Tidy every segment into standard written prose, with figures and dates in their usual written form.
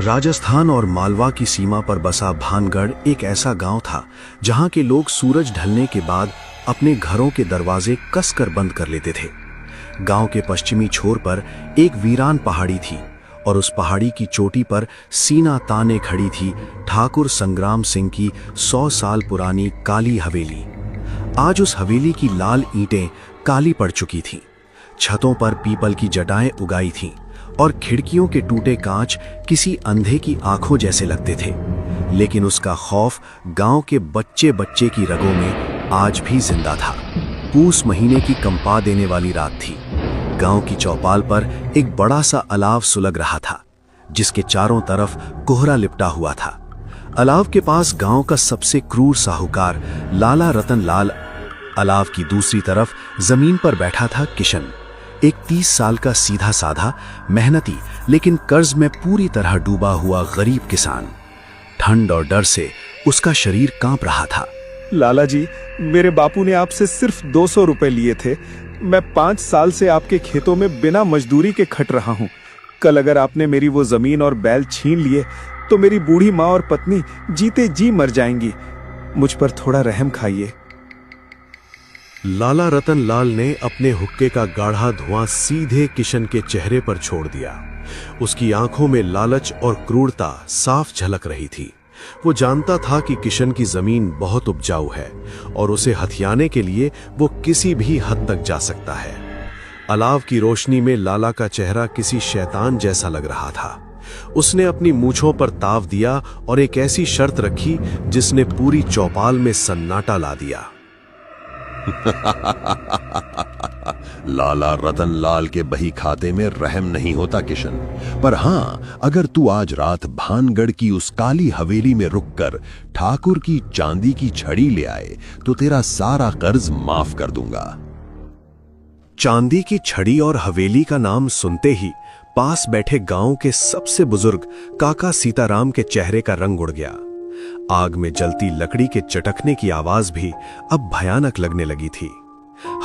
राजस्थान और मालवा की सीमा पर बसा भानगढ़ एक ऐसा गांव था जहां के लोग सूरज ढलने के बाद अपने घरों के दरवाजे कसकर बंद कर लेते थे। गांव के पश्चिमी छोर पर एक वीरान पहाड़ी थी और उस पहाड़ी की चोटी पर सीना ताने खड़ी थी ठाकुर संग्राम सिंह की 100 साल पुरानी काली हवेली। आज उस हवेली की लाल ईंटें काली पड़ चुकी थीं, छतों पर पीपल की जटाएं उगाई थीं और खिड़कियों के टूटे कांच किसी अंधे की आंखों जैसे लगते थे। लेकिन उसका खौफ गांव के बच्चे बच्चे की रगों में आज भी जिंदा था। पूस महीने की कंपा देने वाली रात थी। गांव की चौपाल पर एक बड़ा सा अलाव सुलग रहा था, जिसके चारों तरफ कोहरा लिपटा हुआ था। अलाव के पास गांव का सबसे क्रूर साहूकार लाला रतन लाल। अलाव की दूसरी तरफ जमीन पर बैठा था किशन, एक 30 साल का सीधा साधा, मेहनती लेकिन कर्ज में पूरी तरह डूबा हुआ गरीब किसान। ठंड और डर से उसका शरीर कांप रहा था। लाला जी, मेरे बापू ने आपसे सिर्फ 200 रुपए लिए थे। मैं 5 साल से आपके खेतों में बिना मजदूरी के खट रहा हूँ। कल अगर आपने मेरी वो जमीन और बैल छीन लिए तो मेरी बूढ़ी माँ और पत्नी जीते जी मर जाएंगी। मुझ पर थोड़ा रहम खाइए। लाला रतन लाल ने अपने हुक्के का गाढ़ा धुआं सीधे किशन के चेहरे पर छोड़ दिया। उसकी आंखों में लालच और क्रूरता साफ झलक रही थी। वो जानता था कि किशन की जमीन बहुत उपजाऊ है और उसे हथियाने के लिए वो किसी भी हद तक जा सकता है। अलाव की रोशनी में लाला का चेहरा किसी शैतान जैसा लग रहा था। उसने अपनी मूंछों पर ताव दिया और एक ऐसी शर्त रखी जिसने पूरी चौपाल में सन्नाटा ला दिया। लाला रतन लाल के बही खाते में रहम नहीं होता किशन, पर हां, अगर तू आज रात भानगढ़ की उस काली हवेली में रुककर ठाकुर की चांदी की छड़ी ले आए तो तेरा सारा कर्ज माफ कर दूंगा। चांदी की छड़ी और हवेली का नाम सुनते ही पास बैठे गांव के सबसे बुजुर्ग काका सीताराम के चेहरे का रंग उड़ गया। आग में जलती लकड़ी के चटकने की आवाज भी अब भयानक लगने लगी थी।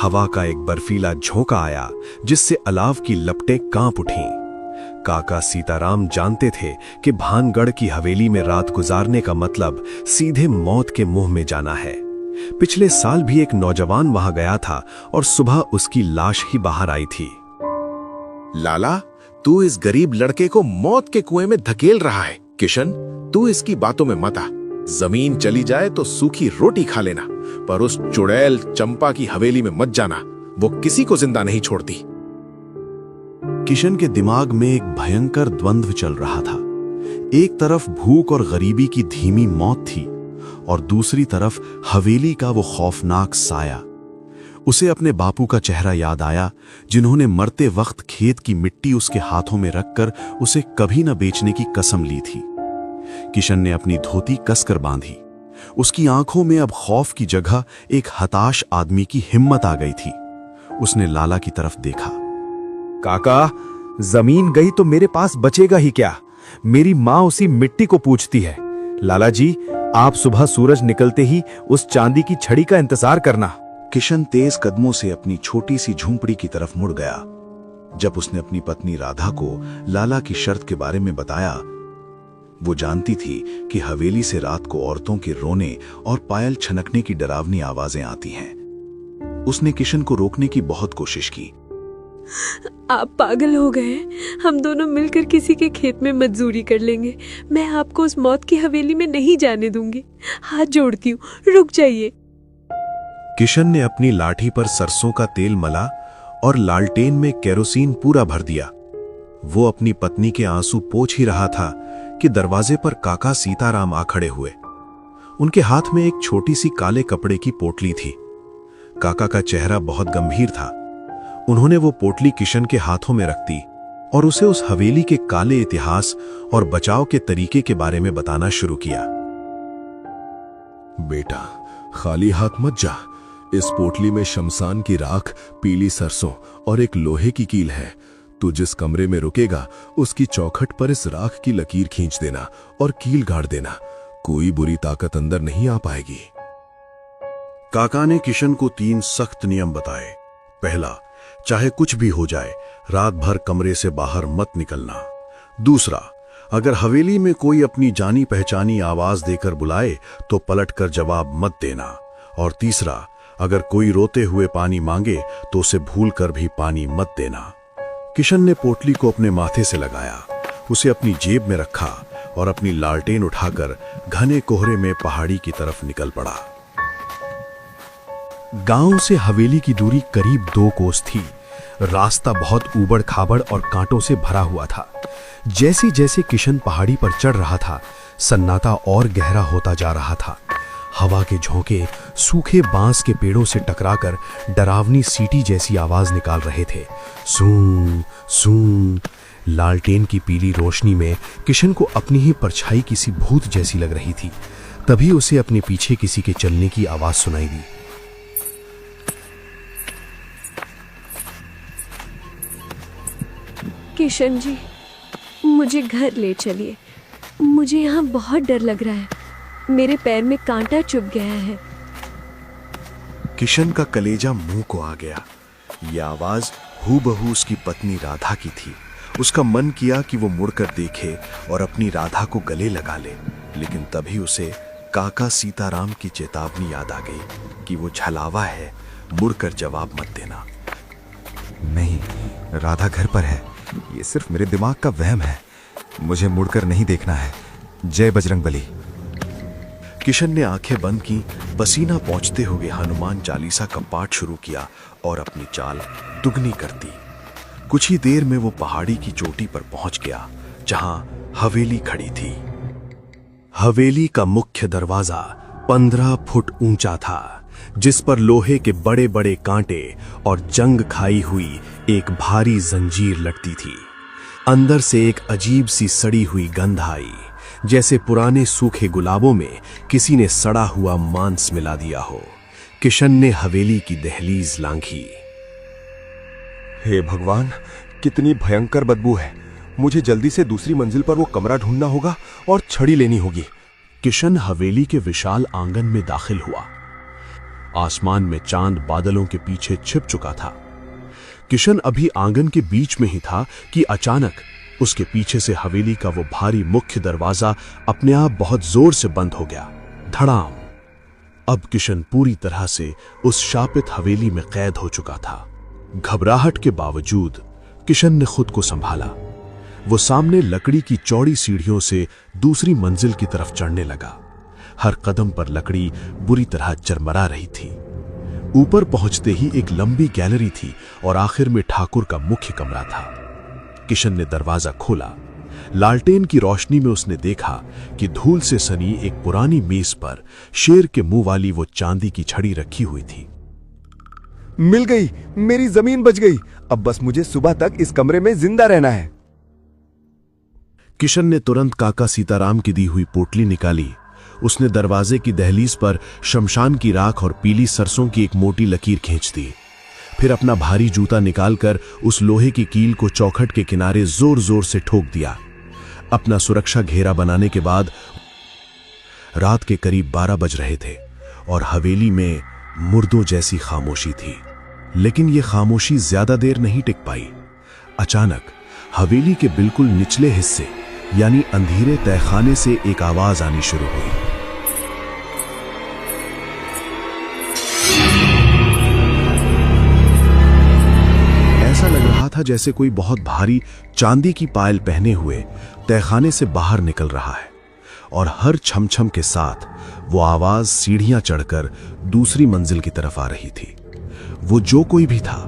हवा का एक बर्फीला झोंका आया जिससे अलाव की लपटें कांप उठीं। काका सीताराम जानते थे कि भानगढ़ की हवेली में रात गुजारने का मतलब सीधे मौत के मुंह में जाना है। पिछले साल भी एक नौजवान वहां गया था और सुबह उसकी लाश ही बाहर आई थी। लाला, तू इस गरीब लड़के को मौत के कुएं में धकेल रहा है। किशन, तू इसकी बातों में मत आ। जमीन चली जाए तो सूखी रोटी खा लेना, पर उस चुड़ैल चंपा की हवेली में मत जाना। वो किसी को जिंदा नहीं छोड़ती। किशन के दिमाग में एक भयंकर द्वंद्व चल रहा था। एक तरफ भूख और गरीबी की धीमी मौत थी और दूसरी तरफ हवेली का वो खौफनाक साया। उसे अपने बापू का चेहरा याद आया, जिन्होंने मरते वक्त खेत की मिट्टी उसके हाथों में रखकर उसे कभी न बेचने की कसम ली थी। किशन ने अपनी धोती कसकर बांधी। उसकी आंखों में अब खौफ की जगह एक हताश आदमी की हिम्मत आ गई थी। उसने लाला की तरफ देखा। काका, जमीन गई तो मेरे पास बचेगा ही क्या? मेरी माँ उसी मिट्टी को पूछती है। लाला जी, आप सुबह सूरज निकलते ही उस चांदी की छड़ी का इंतजार करना। किशन तेज कदमों से अपनी छोटी सी झोंपड़ी की तरफ मुड़ गया। जब उसने अपनी पत्नी राधा को लाला की शर्त के बारे में बताया, वो जानती थी कि हवेली से रात को औरतों के रोने और पायल छनकने की डरावनी आवाजें आती हैं। उसने किशन को रोकने की बहुत कोशिश की। आप पागल हो गए। हम दोनों मिलकर किसी के खेत में मजदूरी कर लेंगे। मैं आपको उस मौत की हवेली में नहीं जाने दूंगी। हाथ जोड़ती हूँ, रुक जाइए। किशन ने अपनी लाठी पर सरसों का तेल मला और लालटेन में केरोसिन पूरा भर दिया। वो अपनी पत्नी के आंसू पोंछ ही रहा था कि दरवाजे पर काका सीताराम आ खड़े हुए। उनके हाथ में एक छोटी सी काले कपड़े की पोटली थी। काका का चेहरा बहुत गंभीर था। उन्होंने वो पोटली किशन के हाथों में रख दी और उसे उस हवेली के काले इतिहास और बचाव के तरीके के बारे में बताना शुरू किया। बेटा, खाली हाथ मत जा। इस पोटली में शमशान की राख, पीली सरसों और एक लोहे की कील है। तू जिस कमरे में रुकेगा उसकी चौखट पर इस राख की लकीर खींच देना और कील गाड़ देना। कोई बुरी ताकत अंदर नहीं आ पाएगी। काका ने किशन को 3 सख्त नियम बताए। पहला, चाहे कुछ भी हो जाए, रात भर कमरे से बाहर मत निकलना। दूसरा, अगर हवेली में कोई अपनी जानी पहचानी आवाज देकर बुलाए तो पलटकर जवाब मत देना। और तीसरा, अगर कोई रोते हुए पानी मांगे तो उसे भूलकर भी पानी मत देना। किशन ने पोटली को अपने माथे से लगाया, उसे अपनी जेब में रखा और अपनी लालटेन उठाकर घने कोहरे में पहाड़ी की तरफ निकल पड़ा। गांव से हवेली की दूरी करीब 2 कोस थी। रास्ता बहुत ऊबड़ खाबड़ और कांटों से भरा हुआ था। जैसे जैसे किशन पहाड़ी पर चढ़ रहा था, सन्नाटा और गहरा होता जा रहा था। हवा के झोंके सूखे बांस के पेड़ों से टकराकर डरावनी सीटी जैसी आवाज निकाल रहे थे। सूं सूं। लालटेन की पीली रोशनी में किशन को अपनी ही परछाई किसी भूत जैसी लग रही थी। तभी उसे अपने पीछे किसी के चलने की आवाज सुनाई दी। किशन जी, मुझे घर ले चलिए। मुझे यहाँ बहुत डर लग रहा है। मेरे पैर में कांटा चुभ गया है। किशन का कलेजा मुंह को आ गया। यह आवाज हूबहू उसकी पत्नी राधा की थी। उसका मन किया कि वो मुड़कर देखे और अपनी राधा को गले लगा ले, लेकिन तभी उसे काका सीताराम की चेतावनी याद आ गई कि वो छलावा है, मुड़कर जवाब मत देना। नहीं, राधा घर पर है। ये सिर्फ मेरे दिमाग का वहम है। मुझे मुड़कर नहीं देखना है। जय बजरंगबली। किशन ने आंखें बंद की, पसीना पहुंचते हुए हनुमान चालीसा का पाठ शुरू किया और अपनी चाल दुगनी कर दी। कुछ ही देर में वो पहाड़ी की चोटी पर पहुंच गया, जहां हवेली खड़ी थी। हवेली का मुख्य दरवाजा 15 फुट ऊंचा था, जिस पर लोहे के बड़े बड़े कांटे और जंग खाई हुई एक भारी जंजीर लटती थी। अंदर से एक अजीब सी सड़ी हुई गंध आई, जैसे पुराने सूखे गुलाबों में किसी ने सड़ा हुआ मांस मिला दिया हो। किशन ने हवेली की दहलीज लांघी। हे भगवान, कितनी भयंकर बदबू है। मुझे जल्दी से दूसरी मंजिल पर वो कमरा ढूंढना होगा और छड़ी लेनी होगी। किशन हवेली के विशाल आंगन में दाखिल हुआ। आसमान में चांद बादलों के पीछे छिप चुका था। किशन अभी आंगन के बीच में ही था कि अचानक उसके पीछे से हवेली का वो भारी मुख्य दरवाजा अपने आप बहुत जोर से बंद हो गया। धड़ाम। अब किशन पूरी तरह से उस शापित हवेली में कैद हो चुका था। घबराहट के बावजूद किशन ने खुद को संभाला। वो सामने लकड़ी की चौड़ी सीढ़ियों से दूसरी मंजिल की तरफ चढ़ने लगा। हर कदम पर लकड़ी बुरी तरह चरमरा रही थी। ऊपर पहुंचते ही एक लंबी गैलरी थी और आखिर में ठाकुर का मुख्य कमरा था। किशन ने दरवाजा खोला। लालटेन की रोशनी में उसने देखा कि धूल से सनी एक पुरानी मेज पर शेर के मुंह वाली वो चांदी की छड़ी रखी हुई थी। मिल गई, मेरी जमीन बच गई। अब बस मुझे सुबह तक इस कमरे में जिंदा रहना है। किशन ने तुरंत काका सीताराम की दी हुई पोटली निकाली। उसने दरवाजे की दहलीज पर शमशान की राख और पीली सरसों की एक मोटी लकीर खींच दी। फिर अपना भारी जूता निकालकर उस लोहे की कील को चौखट के किनारे जोर जोर से ठोक दिया। अपना सुरक्षा घेरा बनाने के बाद रात के करीब 12 बज रहे थे और हवेली में मुर्दों जैसी खामोशी थी। लेकिन यह खामोशी ज्यादा देर नहीं टिक पाई। अचानक हवेली के बिल्कुल निचले हिस्से यानी अंधेरे तहखाने से एक आवाज आनी शुरू हुई। ऐसा लग रहा था जैसे कोई बहुत भारी चांदी की पायल पहने हुए तहखाने से बाहर निकल रहा है, और हर छमछम के साथ वो आवाज सीढ़ियां चढ़कर दूसरी मंजिल की तरफ आ रही थी। वो जो कोई भी था,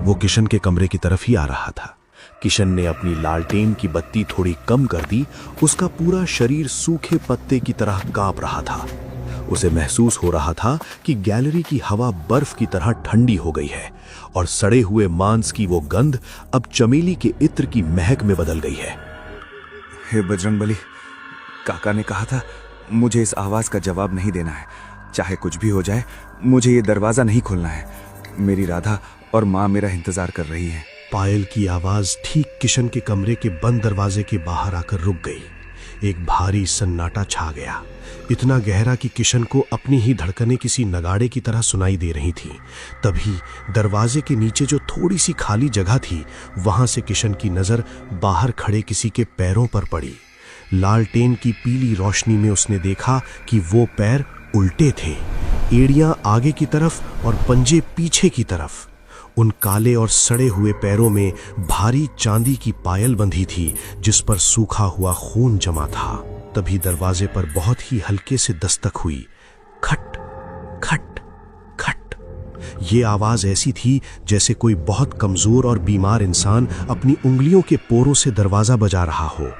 वो किशन के कमरे की तरफ ही आ रहा था। किशन ने अपनी लालटेन की बत्ती थोड़ी कम कर दी। उसका पूरा शरीर सूखे पत्ते की तरह कांप रहा था। उसे महसूस हो रहा था कि गैलरी की हवा बर्फ की तरह ठंडी हो गई है और सड़े हुए मांस की वो गंध अब चमेली के इत्र की महक में बदल गई है। हे बजरंगबली, काका ने कहा था मुझे इस आवाज का जवाब नहीं देना है। चाहे कुछ भी हो जाए, मुझे ये दरवाजा नहीं खोलना है। मेरी राधा और माँ मेरा इंतजार कर रही है। पायल की आवाज ठीक किशन के कमरे के बंद दरवाजे के बाहर आकर रुक गई। एक भारी सन्नाटा छा गया, इतना गहरा कि किशन को अपनी ही धड़कनें किसी नगाड़े की तरह सुनाई दे रही थीं। तभी दरवाजे के नीचे जो थोड़ी सी खाली जगह थी, वहां से किशन की नजर बाहर खड़े किसी के पैरों पर पड़ी। लालटेन की पीली रोशनी में उसने देखा कि वो पैर उल्टे थे, एड़ियां आगे की तरफ और पंजे पीछे की तरफ। उन काले और सड़े हुए पैरों में भारी चांदी की पायल बंधी थी जिस पर सूखा हुआ खून जमा था। तभी दरवाजे पर बहुत ही हल्के से दस्तक हुई। खट खट खट। ये आवाज ऐसी थी जैसे कोई बहुत कमजोर और बीमार इंसान अपनी उंगलियों के पोरों से दरवाजा बजा रहा हो।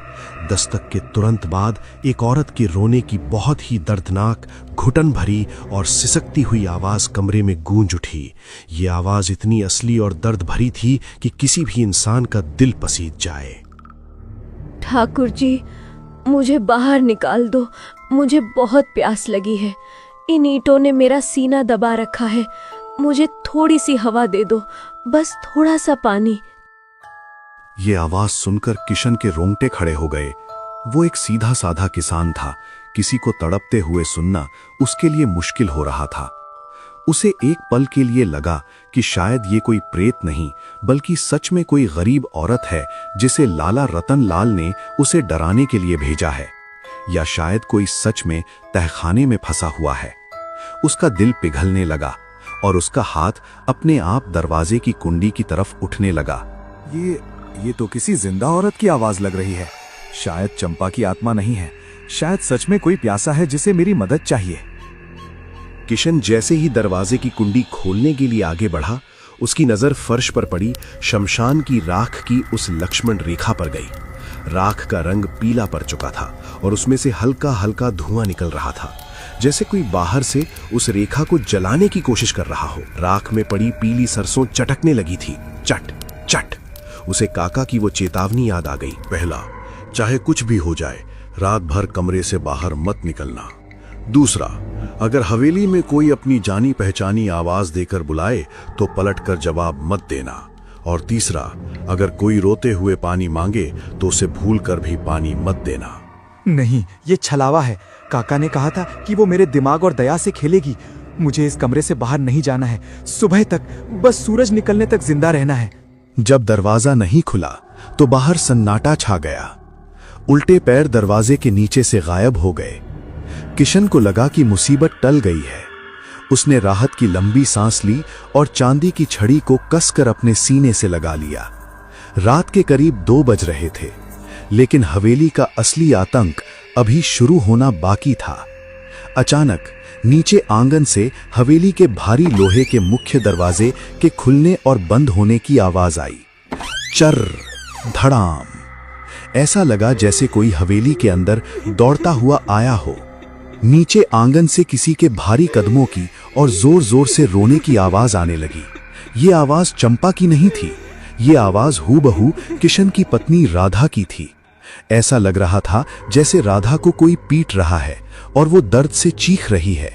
दस्तक के तुरंत बाद एक औरत के रोने की बहुत ही दर्दनाक, घुटन भरी और सिसकती हुई आवाज कमरे में गूंज उठी। ये आवाज इतनी असली और दर्द भरी थी कि किसी भी इंसान का दिल पसीज जाए। ठाकुर जी, मुझे बाहर निकाल दो, मुझे बहुत प्यास लगी है। इन ईंटों ने मेरा सीना दबा रखा है। मुझे थोड़ी सी हवा दे दो, बस थोड़ा सा पानी। ये आवाज सुनकर किशन के रोंगटे खड़े हो गए। वो एक सीधा साधा किसान था। किसी को तड़पते हुए सुनना उसके लिए मुश्किल हो रहा था। उसे एक पल के लिए लगा कि शायद ये कोई प्रेत नहीं बल्कि सच में कोई गरीब औरत है जिसे लाला रतन लाल ने उसे डराने के लिए भेजा है, या शायद कोई सच में तहखाने में फंसा हुआ है। उसका दिल पिघलने लगा और उसका हाथ अपने आप दरवाजे की कुंडी की तरफ उठने लगा। ये तो किसी जिंदा औरत की आवाज लग रही है। शायद चंपा की आत्मा नहीं है, शायद सच में कोई प्यासा है जिसे मेरी मदद चाहिए। किशन जैसे ही दरवाजे की कुंडी खोलने के लिए आगे बढ़ा, उसकी नजर फर्श पर पड़ी शमशान की राख की उस लक्ष्मण रेखा पर गई। राख का रंग पीला पड़ चुका था और उसमें से हल्का हल्का धुआं निकल रहा था, जैसे कोई बाहर से उस रेखा को जलाने की कोशिश कर रहा हो। राख में पड़ी पीली सरसों चटकने लगी थी। चट चट। उसे काका की वो चेतावनी याद आ गई। पहला, चाहे कुछ भी हो जाए, रात भर कमरे से बाहर मत निकलना। दूसरा, अगर हवेली में कोई अपनी जानी पहचानी आवाज देकर बुलाए तो पलटकर जवाब मत देना। और तीसरा, अगर कोई रोते हुए पानी मांगे तो उसे भूलकर भी पानी मत देना। नहीं, ये छलावा है। काका ने कहा था कि वो मेरे दिमाग और दया से खेलेगी। मुझे इस कमरे से बाहर नहीं जाना है। सुबह तक, बस सूरज निकलने तक जिंदा रहना है। जब दरवाजा नहीं खुला तो बाहर सन्नाटा छा गया। उल्टे पैर दरवाजे के नीचे से गायब हो गए। किशन को लगा कि मुसीबत टल गई है। उसने राहत की लंबी सांस ली और चांदी की छड़ी को कसकर अपने सीने से लगा लिया। रात के करीब 2 बज रहे थे, लेकिन हवेली का असली आतंक अभी शुरू होना बाकी था। अचानक नीचे आंगन से हवेली के भारी लोहे के मुख्य दरवाजे के खुलने और बंद होने की आवाज आई। चर धड़ाम। ऐसा लगा जैसे कोई हवेली के अंदर दौड़ता हुआ आया हो। नीचे आंगन से किसी के भारी कदमों की और जोर जोर से रोने की आवाज आने लगी। ये आवाज चंपा की नहीं थी, ये आवाज हूबहू किशन की पत्नी राधा की थी। ऐसा लग रहा था जैसे राधा को कोई पीट रहा है और वो दर्द से चीख रही है।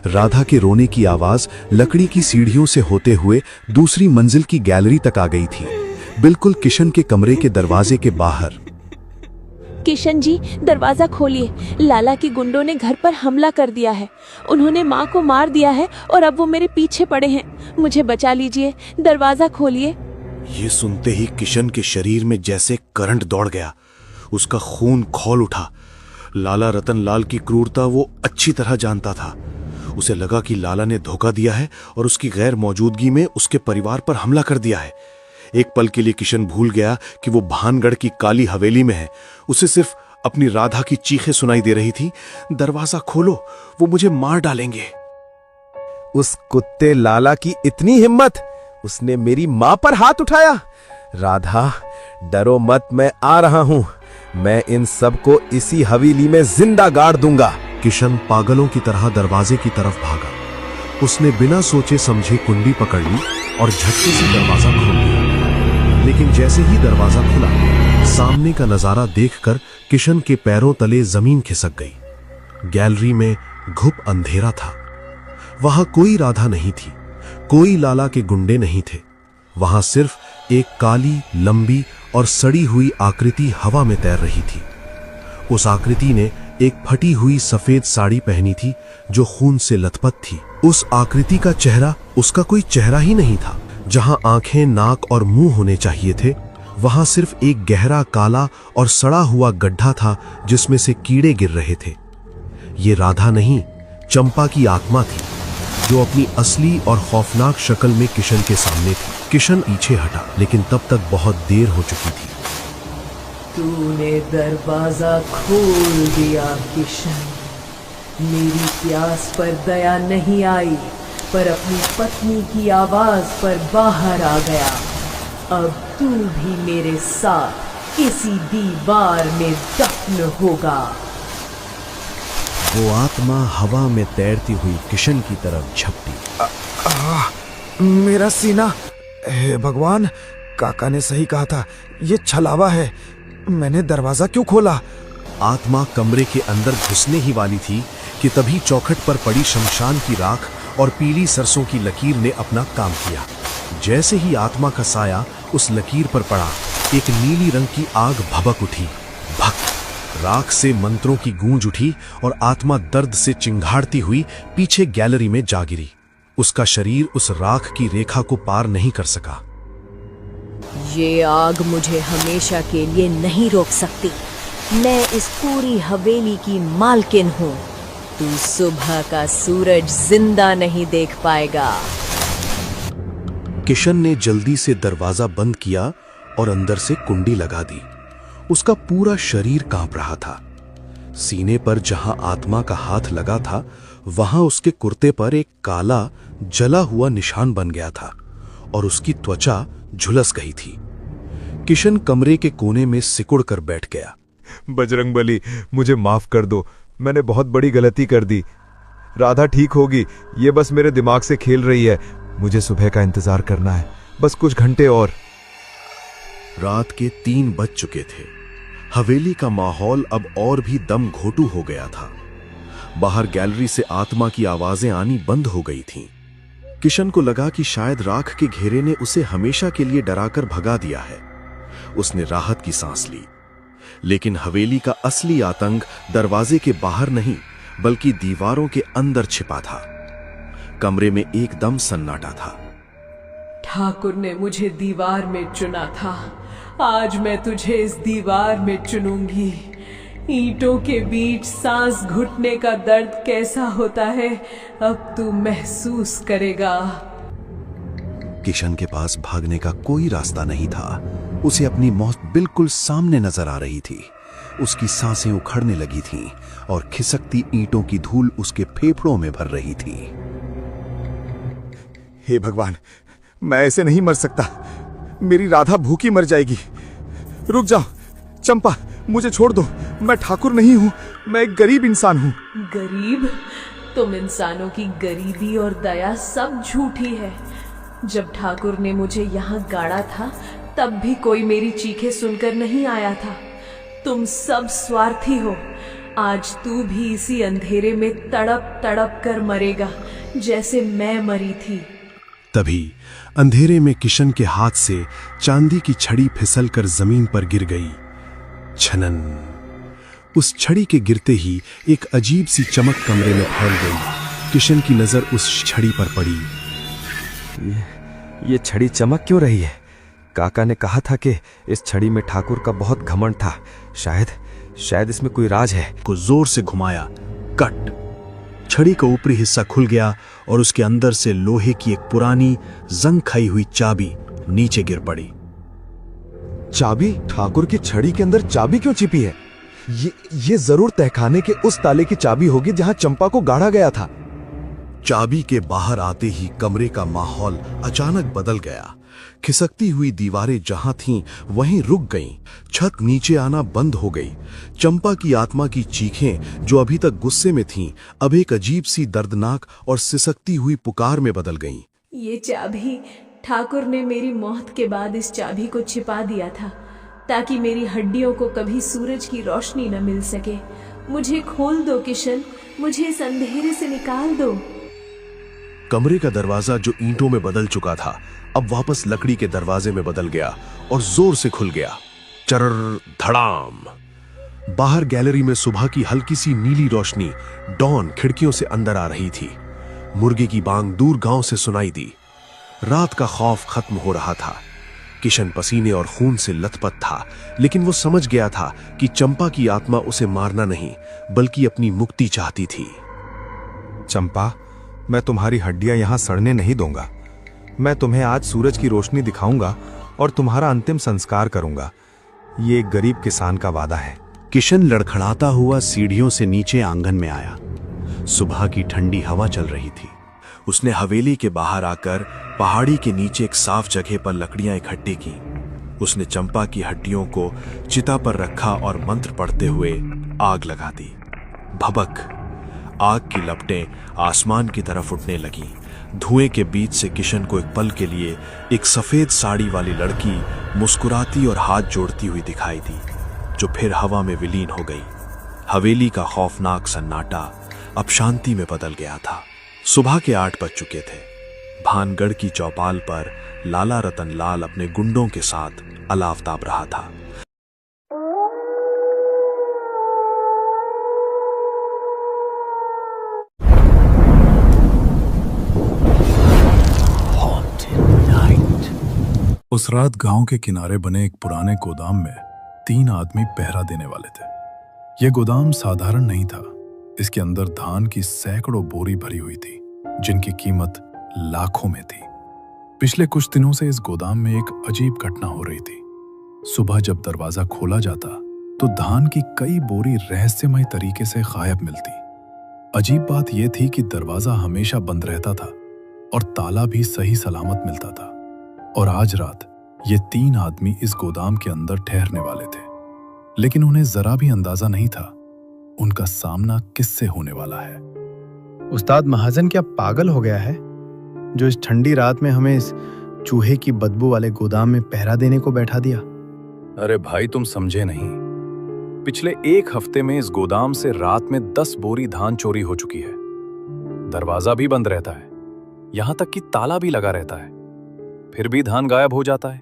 राधा के रोने की आवाज लकड़ी की सीढ़ियों से होते हुए दूसरी मंजिल की गैलरी तक आ गई थी, बिल्कुल किशन के कमरे के दरवाजे के बाहर। किशन जी, दरवाजा खोलिए। लाला के गुंडों ने घर पर हमला कर दिया है। उन्होंने माँ को मार दिया है और अब वो मेरे पीछे पड़े हैं। मुझे बचा लीजिए, दरवाजा खोलिए। ये सुनते ही किशन के शरीर में जैसे करंट दौड़ गया। उसका खून खौल उठा। लाला रतन लाल की क्रूरता वो अच्छी तरह जानता था। उसे लगा कि लाला ने धोखा दिया है और उसकी गैर मौजूदगी में उसके परिवार पर हमला कर दिया है। एक पल के लिए किशन भूल गया कि वो भानगढ़ की काली हवेली में है। उसे सिर्फ अपनी राधा की चीखें सुनाई दे रही थी। दरवाजा खोलो, वो मुझे मार डालेंगे। उस कुत्ते लाला की इतनी हिम्मत, उसने मेरी मां पर हाथ उठाया। राधा, डरो मत, मैं आ रहा हूं। मैं इन सबको इसी हवेली में जिंदा गाड़ दूंगा। किशन पागलों की तरह दरवाजे की तरफ भागा। उसने बिना सोचे समझे कुंडी पकड़ ली और झटके से दरवाजा खोल दिया। लेकिन जैसे ही दरवाजा खुला, सामने का नजारा देखकर किशन के पैरों तले जमीन खिसक गई। गैलरी में घुप अंधेरा था। वहां कोई राधा नहीं थी, कोई लाला के गुंडे नहीं थे। वहां सिर्फ एक काली, लंबी और सड़ी हुई आकृति हवा में तैर रही थी। उस आकृति ने एक फटी हुई सफेद साड़ी पहनी थी जो खून से लथपथ थी। उस आकृति का चेहरा उसका कोई चेहरा ही नहीं था। जहां आंखें, नाक और मुंह होने चाहिए थे, वहां सिर्फ एक गहरा काला और सड़ा हुआ गड्ढा था जिसमें से कीड़े गिर रहे थे। ये राधा नहीं, चंपा की आत्मा थी, जो अपनी असली और खौफनाक शक्ल में किशन के सामने थी। किशन पीछे हटा, लेकिन तब तक बहुत देर हो चुकी थी। तूने दरवाजा खोल दिया किशन। मेरी प्यास पर दया नहीं आई, पर अपनी पत्नी की आवाज पर बाहर आ गया। अब तू भी मेरे साथ इसी दीवार में दफन होगा। वो आत्मा हवा में तैरती हुई किशन की तरफ झपटी। मेरा सीना। हे भगवान, काका ने सही कहा था, ये छलावा है। मैंने दरवाजा क्यों खोला? आत्मा कमरे के अंदर घुसने ही वाली थी कि तभी चौखट पर पड़ी शमशान की राख और पीली सरसों की लकीर ने अपना काम किया। जैसे ही आत्मा का साया उस लकीर पर पड़ा, एक नीली रंग की आग भभक उठी। भक, राख से मंत्रों की गूंज उठी और आत्मा दर्द से चिंघाड़ती हुई पीछे गैलरी में जा गिरी। उसका शरीर उस राख की रेखा को पार नहीं कर सका। ये आग मुझे हमेशा के लिए नहीं रोक सकती। मैं इस पूरी हवेली की मालकिन हूँ। तू सुबह का सूरज जिंदा नहीं देख पाएगा। किशन ने जल्दी से दरवाजा बंद किया और अंदर से कुंडी लगा दी। उसका पूरा शरीर कांप रहा था। सीने पर जहां आत्मा का हाथ लगा था, वहां उसके कुर्ते पर एक काला जला हुआ निशान बन गया था और उसकी त्वचा झुलस गई थी। किशन कमरे के कोने में सिकुड़ कर बैठ गया। बजरंगबली, मुझे माफ कर दो। मैंने बहुत बड़ी गलती कर दी। राधा ठीक होगी, ये बस मेरे दिमाग से खेल रही है। मुझे सुबह का इंतजार करना है, बस कुछ घंटे और। रात के 3 बज चुके थे। हवेली का माहौल अब और भी दम घोटू हो गया था। बाहर गैलरी से आत्मा की आवाजें आनी बंद हो गई थीं। किशन को लगा कि शायद राख के घेरे ने उसे हमेशा के लिए डराकर भगा दिया है। उसने राहत की सांस ली, लेकिन हवेली का असली आतंक दरवाजे के बाहर नहीं, बल्कि दीवारों के अंदर छिपा था। कमरे में एकदम सन्नाटा था। ठाकुर ने मुझे दीवार में चुना था, आज मैं तुझे इस दीवार में चुनूंगी। ईंटों के बीच सांस घुटने का दर्द कैसा होता है, अब तू महसूस करेगा। किशन के पास भागने का कोई रास्ता नहीं था। उसे अपनी मौत बिल्कुल सामने नजर आ रही थी। उसकी सांसें उखड़ने लगी थीं और खिसकती ईंटों की धूल उसके फेफड़ों में भर रही थी। हे भगवान, मैं ऐसे नहीं मर सकता। मेरी राधा भूखी मर जाएगी। रुक जाओ चंपा, मुझे छोड़ दो। मैं ठाकुर नहीं हूं, मैं एक गरीब इंसान हूं। गरीब? तुम इंसानों की गरीबी और दया सब झूठी है। जब ठाकुर ने मुझे यहाँ गाड़ा था, तब भी कोई मेरी चीखें सुनकर नहीं आया था। तुम सब स्वार्थी हो। आज तू भी इसी अंधेरे में तड़प तड़प कर मरेगा, जैसे मैं मरी थी। तभी अंधेरे में किशन के हाथ से चांदी की छड़ी फिसलकर जमीन पर गिर गई। छनन। उस छड़ी के गिरते ही एक अजीब सी चमक कमरे में फैल गई। किशन की नजर उस छड़ी पर पड़ी। ये छड़ी चमक क्यों रही है? काका ने कहा था कि इस छड़ी में ठाकुर का बहुत घमंड था। शायद इसमें कोई राज है। को जोर से घुमाया। कट। छड़ी का ऊपरी हिस्सा खुल गया और उसके अंदर से लोहे की एक पुरानी जंग खाई हुई चाबी नीचे गिर पड़ी। चाबी? ठाकुर की छड़ी के अंदर चाबी क्यों छिपी है? ये जरूर तहखाने के उस ताले की चाबी होगी जहां चंपा को गाड़ा गया था। चाबी के बाहर आते ही कमरे का माहौल अचानक बदल गया। खिसकती हुई दीवारें जहां थीं वहीं रुक गईं। छत नीचे आना बंद हो गई। चंपा की आत्मा की चीखें, जो अभी तक गुस्से में थीं, अब एक अजीब सी दर्दनाक और सिसकती हुई पुकार में बदल गईं। ये चाबी, ठाकुर ने मेरी मौत के बाद इस चाबी को छिपा दिया था, ताकि मेरी हड्डियों को कभी सूरज की रोशनी न मिल सके। मुझे खोल दो किशन, मुझे इस अंधेरे से निकाल दो। कमरे का दरवाजा जो ईंटों में बदल चुका था, अब वापस लकड़ी के दरवाजे में बदल गया और जोर से खुल गया। चरर धड़ाम। बाहर गैलरी में सुबह की हल्की सी नीली रोशनी डॉन खिड़कियों से अंदर आ रही थी। मुर्गे की बांग दूर गांव से सुनाई दी। रात का खौफ खत्म हो रहा था। किशन पसीने और खून से लथपथ था, लेकिन वो समझ गया था कि चंपा की आत्मा उसे मारना नहीं बल्कि अपनी मुक्ति चाहती थी। चंपा, मैं तुम्हारी हड्डियां यहां सड़ने नहीं दूंगा। मैं तुम्हें आज सूरज की रोशनी दिखाऊंगा और तुम्हारा अंतिम संस्कार करूंगा। ये एक गरीब किसान का वादा है। किशन लड़खड़ाता हुआ सीढ़ियों से नीचे आंगन में आया। सुबह की ठंडी हवा चल रही थी। उसने हवेली के बाहर आकर पहाड़ी के नीचे एक साफ जगह पर लकड़ियां इकट्ठी की। उसने चंपा की हड्डियों को चिता पर रखा और मंत्र पढ़ते हुए आग लगा दी। भभक, आग की लपटें आसमान की तरफ उठने लगीं। धुएं के बीच से किशन को एक पल के लिए एक सफेद साड़ी वाली लड़की मुस्कुराती और हाथ जोड़ती हुई दिखाई दी, जो फिर हवा में विलीन हो गई। हवेली का खौफनाक सन्नाटा अब शांति में बदल गया था। सुबह के 8 बज चुके थे। भानगढ़ की चौपाल पर लाला रतन लाल अपने गुंडों के साथ अलाव ताप रहा था। उस रात गांव के किनारे बने एक पुराने गोदाम में 3 आदमी पहरा देने वाले थे। यह गोदाम साधारण नहीं था। इसके अंदर धान की सैकड़ों बोरी भरी हुई थी, जिनकी कीमत लाखों में थी। पिछले कुछ दिनों से इस गोदाम में एक अजीब घटना हो रही थी। सुबह जब दरवाजा खोला जाता तो धान की कई बोरी रहस्यमय तरीके से गायब मिलती। अजीब बात यह थी कि दरवाजा हमेशा बंद रहता था और ताला भी सही सलामत मिलता था। और आज रात ये 3 आदमी इस गोदाम के अंदर ठहरने वाले थे, लेकिन उन्हें जरा भी अंदाजा नहीं था उनका सामना किससे होने वाला है। उस्ताद महाजन क्या पागल हो गया है, जो इस ठंडी रात में हमें इस चूहे की बदबू वाले गोदाम में पहरा देने को बैठा दिया? अरे भाई, तुम समझे नहीं। पिछले 1 हफ्ते में इस गोदाम से रात में 10 बोरी धान चोरी हो चुकी है। दरवाजा भी बंद रहता है, यहां तक कि ताला भी लगा रहता है, फिर भी धान गायब हो जाता है।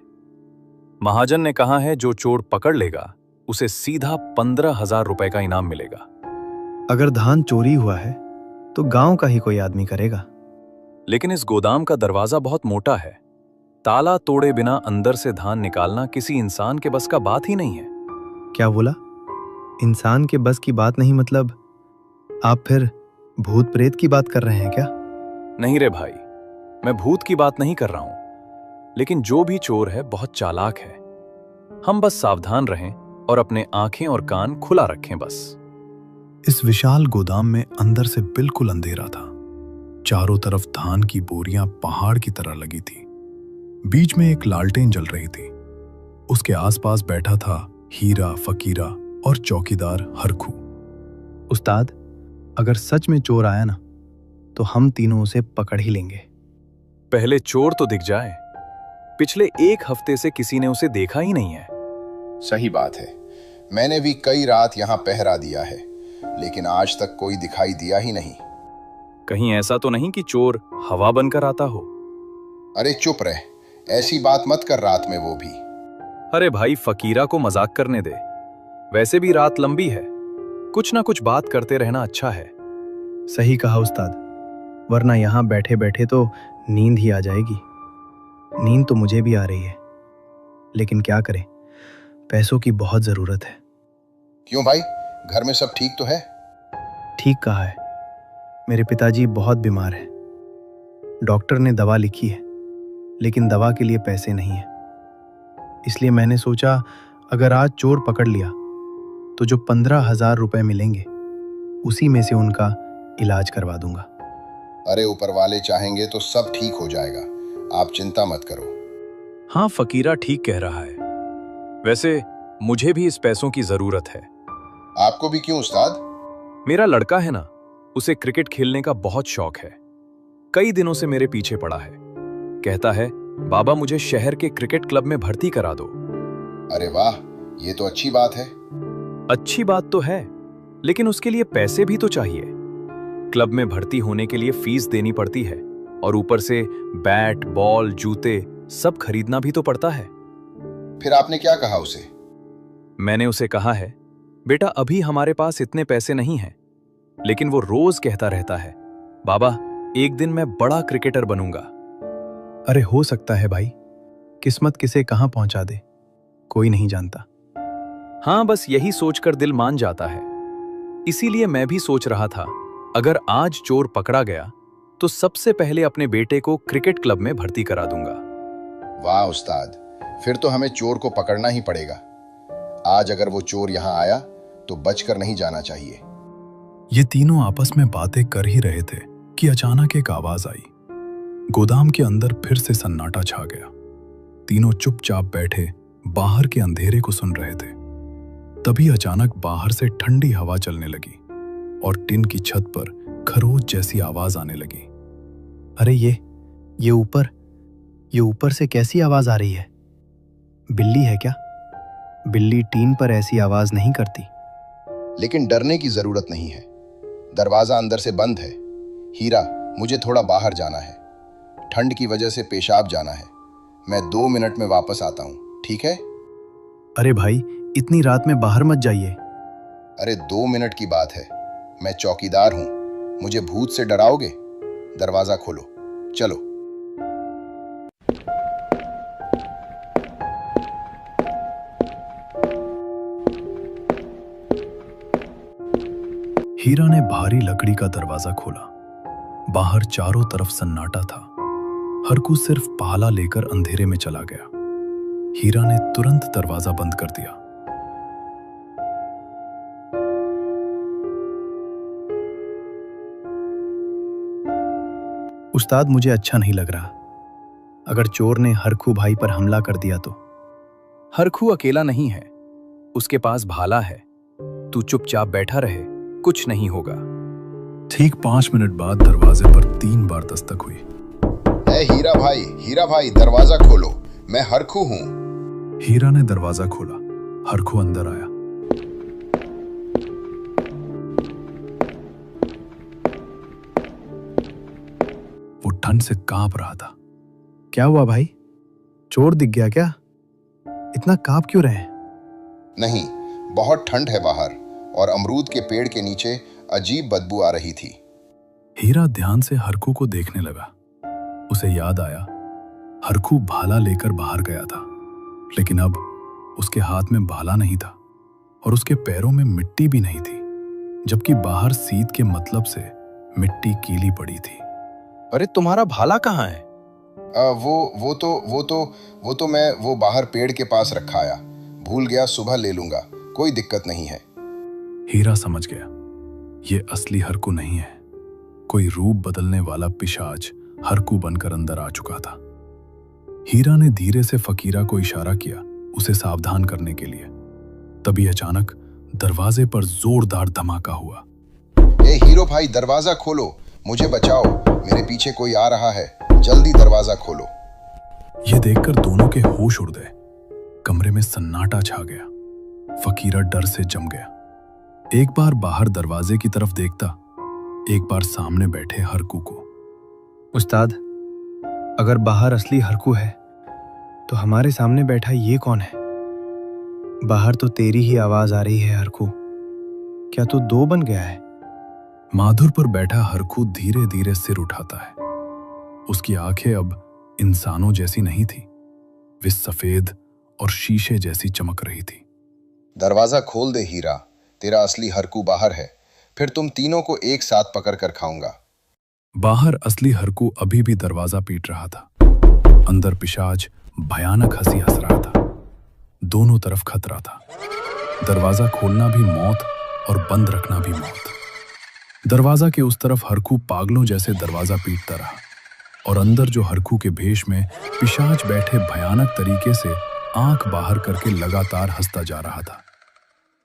महाजन ने कहा है जो चोर पकड़ लेगा उसे सीधा 15,000 रुपए का इनाम मिलेगा। अगर धान चोरी हुआ है तो गांव का ही कोई आदमी करेगा। लेकिन इस गोदाम का दरवाजा बहुत मोटा है। ताला तोड़े बिना अंदर से धान निकालना किसी इंसान के बस का बात ही नहीं है। क्या बोला? इंसान के बस की बात नहीं? मतलब आप फिर भूत प्रेत की बात कर रहे हैं क्या? नहीं रे भाई, मैं भूत की बात नहीं कर रहा हूं। लेकिन जो भी चोर है बहुत चालाक है। हम बस सावधान रहें और अपने आंखें और कान खुला रखें बस। इस विशाल गोदाम में अंदर से बिल्कुल अंधेरा था। चारों तरफ धान की बोरियां पहाड़ की तरह लगी थी। बीच में एक लालटेन जल रही थी। उसके आसपास बैठा था हीरा, फकीरा और चौकीदार हरखू। उस्ताद, अगर सच में चोर आया ना तो हम तीनों उसे पकड़ ही लेंगे। पहले चोर तो दिख जाए। पिछले 1 हफ्ते से किसी ने उसे देखा ही नहीं है। सही बात है। मैंने भी कई रात यहाँ पहरा दिया है, लेकिन आज तक कोई दिखाई दिया ही नहीं। कहीं ऐसा तो नहीं कि चोर हवा बनकर आता हो? अरे चुप रह, ऐसी बात मत कर रात में, वो भी। अरे भाई, फकीरा को मजाक करने दे। वैसे भी रात लंबी है, कुछ ना कुछ बात करते रहना अच्छा है। सही कहा उस्ताद, वरना यहाँ बैठे बैठे तो नींद ही आ जाएगी। नींद तो मुझे भी आ रही है, लेकिन क्या करें, पैसों की बहुत जरूरत है। क्यों भाई, घर में सब ठीक तो है? ठीक कहा है। मेरे पिताजी बहुत बीमार हैं। डॉक्टर ने दवा लिखी है, लेकिन दवा के लिए पैसे नहीं है। इसलिए मैंने सोचा अगर आज चोर पकड़ लिया तो जो 15,000 रुपए मिलेंगे उसी में से उनका इलाज करवा दूंगा। अरे ऊपर वाले चाहेंगे तो सब ठीक हो जाएगा, आप चिंता मत करो। हाँ, फकीरा ठीक कह रहा है। वैसे मुझे भी इस पैसों की जरूरत है। आपको भी क्यों उस्ताद? मेरा लड़का है ना, उसे क्रिकेट खेलने का बहुत शौक है। कई दिनों से मेरे पीछे पड़ा है। कहता है बाबा मुझे शहर के क्रिकेट क्लब में भर्ती करा दो। अरे वाह, ये तो अच्छी बात है। अच्छी बात तो है, लेकिन उसके लिए पैसे भी तो चाहिए। क्लब में भर्ती होने के लिए फीस देनी पड़ती है और ऊपर से बैट, बॉल, जूते सब खरीदना भी तो पड़ता है। फिर आपने क्या कहा उसे? मैंने उसे कहा है बेटा अभी हमारे पास इतने पैसे नहीं हैं, लेकिन वो रोज कहता रहता है बाबा एक दिन मैं बड़ा क्रिकेटर बनूंगा। अरे हो सकता है भाई, किस्मत किसे कहां पहुंचा दे, कोई नहीं जानता। हाँ, बस यही सोचकर दिल मान जाता है। इसीलिए मैं भी सोच रहा था, अगर आज चोर पकड़ा गया तो सबसे पहले अपने बेटे को क्रिकेट क्लब में भर्ती करा दूंगा। वाह उस्ताद, फिर तो हमें चोर को पकड़ना ही पड़ेगा। आज अगर वो चोर यहाँ आया तो बचकर नहीं जाना चाहिए। ये तीनों आपस में बातें कर ही रहे थे कि अचानक एक आवाज आई। गोदाम के अंदर फिर से सन्नाटा छा गया। तीनों चुपचाप बैठे बाहर के अंधेरे को सुन रहे थे। तभी अचानक बाहर से ठंडी हवा चलने लगी और टिन की छत पर खरोच जैसी आवाज आने लगी। अरे ये ऊपर से कैसी आवाज आ रही है? बिल्ली है क्या? बिल्ली टीन पर ऐसी आवाज नहीं करती। लेकिन डरने की जरूरत नहीं है, दरवाजा अंदर से बंद है। हीरा, मुझे थोड़ा बाहर जाना है, ठंड की वजह से पेशाब जाना है। मैं 2 मिनट में वापस आता हूँ, ठीक है? अरे भाई, इतनी रात में बाहर मत जाइए। अरे 2 मिनट की बात है, मैं चौकीदार हूँ। मुझे भूत से डराओगे? दरवाजा खोलो, चलो। हीरा ने भारी लकड़ी का दरवाजा खोला। बाहर चारों तरफ सन्नाटा था। हरकू सिर्फ भाला लेकर अंधेरे में चला गया। हीरा ने तुरंत दरवाजा बंद कर दिया। उस्ताद, मुझे अच्छा नहीं लग रहा। अगर चोर ने हरखू भाई पर हमला कर दिया तो? हरखू अकेला नहीं है, उसके पास भाला है। तू चुपचाप बैठा रहे, कुछ नहीं होगा। ठीक 5 मिनट बाद दरवाजे पर 3 बार दस्तक हुई। ए हीरा भाई, दरवाजा खोलो, मैं हरखू हूँ। हीरा ने दरवाजा खोला। हरखू अंदर आया। वो ठंड से कांप रहा था। क्या हुआ भाई? चोर दिख गया क्या? इतना कांप क्यों रहे? नहीं, बहुत ठंड है बाहर और अमरूद के पेड़ के नीचे अजीब बदबू आ रही थी। हीरा ध्यान से हरखू को देखने लगा। उसे याद आया, हरखू भाला लेकर बाहर गया था, लेकिन अब उसके हाथ में भाला नहीं था और उसके पैरों में मिट्टी भी नहीं थी, जबकि बाहर सीत के मतलब से मिट्टी गीली पड़ी थी। अरे तुम्हारा भाला कहाँ है? वो तो मैं वो बाहर पेड़ के पास रखा आया, भूल गया, सुबह ले लूंगा, कोई दिक्कत नहीं है। हीरा समझ गया, ये असली हरकू नहीं है। कोई रूप बदलने वाला पिशाच हरकू बनकर अंदर आ चुका था। हीरा ने धीरे से फकीरा को इशारा किया उसे सावधान करने के लिए। तभी अचानक दरवाजे पर जोरदार धमाका हुआ। ए हीरो भाई, दरवाजा खोलो, मुझे बचाओ, मेरे पीछे कोई आ रहा है, जल्दी दरवाजा खोलो। यह देखकर दोनों के होश उड़ गए। कमरे में सन्नाटा छा गया। फकीरा डर से जम गया। एक बार बाहर दरवाजे की तरफ देखता, एक बार सामने बैठे हरकू को। उस्ताद, अगर बाहर असली हरकू है तो हमारे सामने बैठा ये कौन है? बाहर तो तेरी ही आवाज आ रही है हरकू। क्या तू 2 बन गया है? माधुर पर बैठा हरकू धीरे धीरे सिर उठाता है। उसकी आंखें अब इंसानों जैसी नहीं थी, वे सफेद और शीशे जैसी चमक रही थी। दरवाजा खोल दे हीरा, तेरा असली हरकू बाहर है, फिर तुम तीनों को एक साथ पकड़ कर खाऊंगा। बाहर असली हरकू अभी भी दरवाजा पीट रहा था। अंदर पिशाच भयानक हंसी हंस रहा था। दोनों तरफ खतरा था। दरवाजा खोलना भी मौत और बंद रखना भी मौत। दरवाजा के उस तरफ हरकू पागलों जैसे दरवाजा पीटता रहा और अंदर जो हरकू के भेष में पिशाच बैठे भयानक तरीके से आंख बाहर करके लगातार हंसता जा रहा था।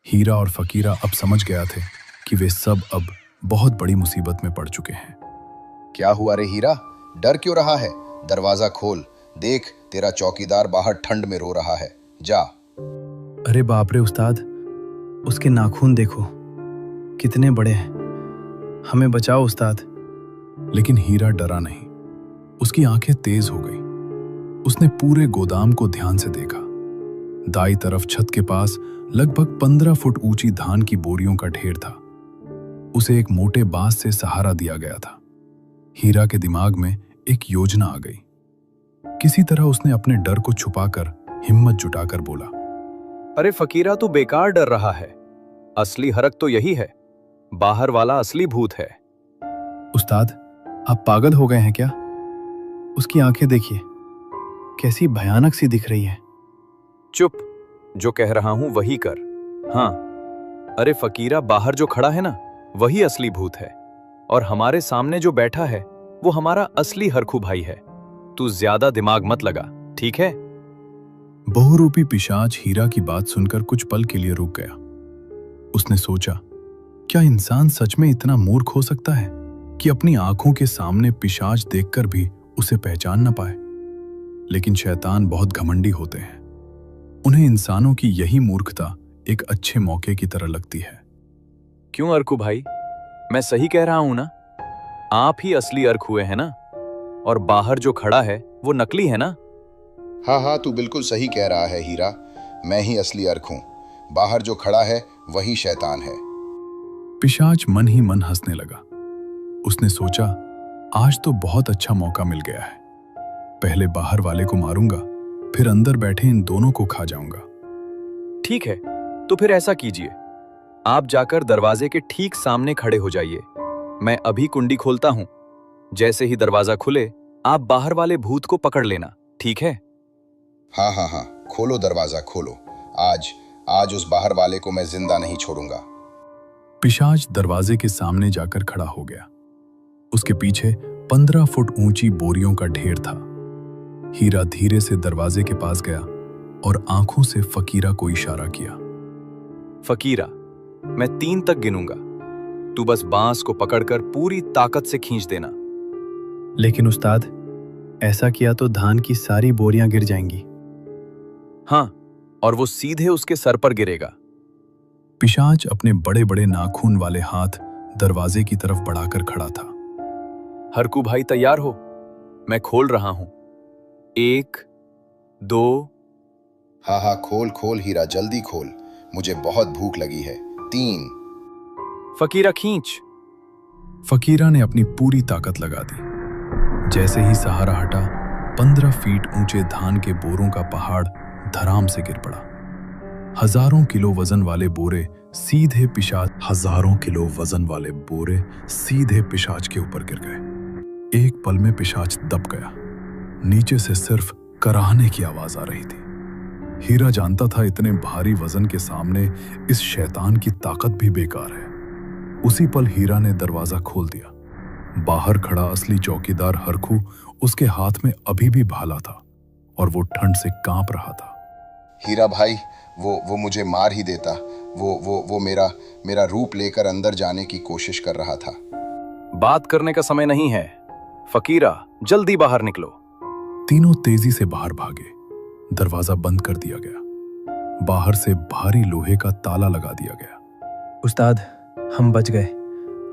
हीरा और फकीरा अब समझ गया थे कि वे सब अब बहुत बड़ी मुसीबत में पड़ चुके हैं। क्या हुआ रे हीरा, डर क्यों रहा है? दरवाजा खोल, देख तेरा चौकीदार बाहर ठंड में रो रहा है, जा। अरे बाप रे उस्ताद, उसके नाखून देखो कितने बड़े हैं। हमें बचाओ उस्ताद। लेकिन हीरा डरा नहीं। उसकी आंखें तेज हो गई। उसने पूरे गोदाम को ध्यान से देखा। दाईं तरफ छत के पास लगभग 15 फुट ऊंची धान की बोरियों का ढेर था। उसे एक मोटे बांस से सहारा दिया गया था। हीरा के दिमाग में एक योजना आ गई। किसी तरह उसने अपने डर को छुपाकर हिम्मत जुटाकर बोला, अरे फकीरा, तू बेकार डर रहा है। असली हरक तो यही है, बाहर वाला असली भूत है। उस्ताद, आप पागल हो गए हैं क्या? उसकी आंखें देखिए, कैसी भयानक सी दिख रही है। चुप, जो कह रहा हूं वही कर। हाँ, अरे फकीरा, बाहर जो खड़ा है ना, वही असली भूत है, और हमारे सामने जो बैठा है वो हमारा असली हरखू भाई है। तू ज्यादा दिमाग मत लगा, ठीक है? बहुरूपी पिशाच हीरा की बात सुनकर कुछ पल के लिए रुक गया। उसने सोचा, क्या इंसान सच में इतना मूर्ख हो सकता है कि अपनी आंखों के सामने पिशाच देखकर भी उसे पहचान न पाए? लेकिन शैतान बहुत घमंडी होते हैं। उन्हें इंसानों की यही मूर्खता एक अच्छे मौके की तरह लगती है। क्यों अर्कू भाई, मैं सही कह रहा हूं ना? आप ही असली अर्क हुए हैं ना, और बाहर जो खड़ा है वो नकली है ना? हाँ हाँ, तू बिल्कुल सही कह रहा है हीरा, मैं ही असली अर्क हूँ। बाहर जो खड़ा है वही शैतान है। पिशाच मन ही मन हंसने लगा। उसने सोचा, आज तो बहुत अच्छा मौका मिल गया है। पहले बाहर वाले को मारूंगा, फिर अंदर बैठे इन दोनों को खा जाऊंगा। ठीक है, तो फिर ऐसा कीजिए, आप जाकर दरवाजे के ठीक सामने खड़े हो जाइए। मैं अभी कुंडी खोलता हूं। जैसे ही दरवाजा खुले, आप बाहर वाले भूत को पकड़ लेना, ठीक है? हाँ हाँ हाँ, खोलो दरवाजा खोलो। आज उस बाहर वाले को मैं जिंदा नहीं छोड़ूंगा। पिशाच दरवाजे के सामने जाकर खड़ा हो गया। उसके पीछे 15 फुट ऊंची बोरियों का ढेर था। हीरा धीरे से दरवाजे के पास गया और आंखों से फकीरा को इशारा किया। फकीरा, मैं 3 तक गिनूंगा, तू बस बांस को पकड़कर पूरी ताकत से खींच देना। लेकिन उस्ताद, ऐसा किया तो धान की सारी बोरियां गिर जाएंगी। हाँ, और वो सीधे उसके सर पर गिरेगा। पिशाच अपने बड़े बड़े नाखून वाले हाथ दरवाजे की तरफ बढ़ाकर खड़ा था। हरकू भाई, तैयार हो? मैं खोल रहा हूं। 1, 2। हाँ हाँ, खोल खोल हीरा, जल्दी खोल, मुझे बहुत भूख लगी है। 3। फकीरा, खींच। फकीरा ने अपनी पूरी ताकत लगा दी। जैसे ही सहारा हटा, 15 फीट ऊंचे धान के बोरों का पहाड़ धराम से गिर पड़ा। हजारों किलो वजन वाले बोरे सीधे पिशाच के ऊपर गिर गए। एक पल में पिशाच दब गया। नीचे से सिर्फ कराहने की आवाज आ रही थी। हीरा जानता था इतने भारी वजन के सामने इस शैतान की ताकत भी बेकार है। उसी पल हीरा ने दरवाजा खोल दिया। बाहर खड़ा असली चौकीदार हरखू उसके हाथ में अभी भी भाला था और वो ठंड से कांप रहा था। हीरा भाई, वो मुझे मार ही देता। वो मेरा रूप लेकर अंदर जाने की कोशिश कर रहा था। बात करने का समय नहीं है। फकीरा, जल्दी बाहर निकलो। तीनों तेजी से बाहर भागे। दरवाजा बंद कर दिया गया। बाहर से भारी लोहे का ताला लगा दिया गया। उस्ताद, हम बच गए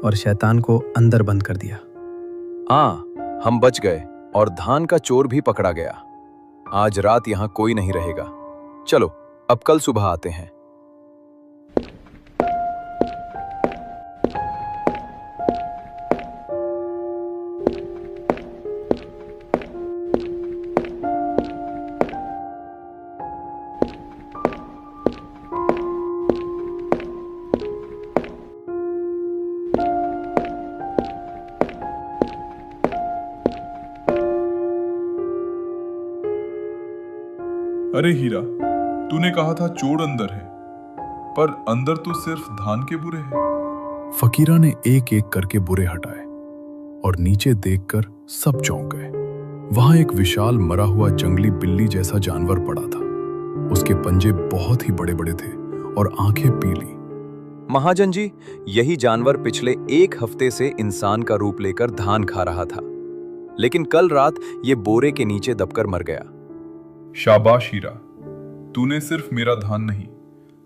और शैतान को अंदर बंद कर दिया। हाँ, हम बच गए और धान का चोर भी पकड़ा गया। आज रात यहां कोई नहीं रहेगा। चलो, अब कल सुबह आते हैं। अरे हीरा, तूने कहा था चोर अंदर है, पर अंदर तो सिर्फ धान के बुरे हैं। फकीरा ने एक एक करके बुरे हटाए और नीचे देखकर सब चौंक गए। वहां एक विशाल मरा हुआ जंगली बिल्ली जैसा जानवर पड़ा था। उसके पंजे बहुत ही बड़े बड़े थे और आंखें पीली। महाजन जी, यही जानवर पिछले 1 हफ्ते से इंसान का रूप लेकर धान खा रहा था, लेकिन कल रात ये बोरे के नीचे दबकर मर गया। शाबाश हीरा, तूने सिर्फ मेरा धान नहीं,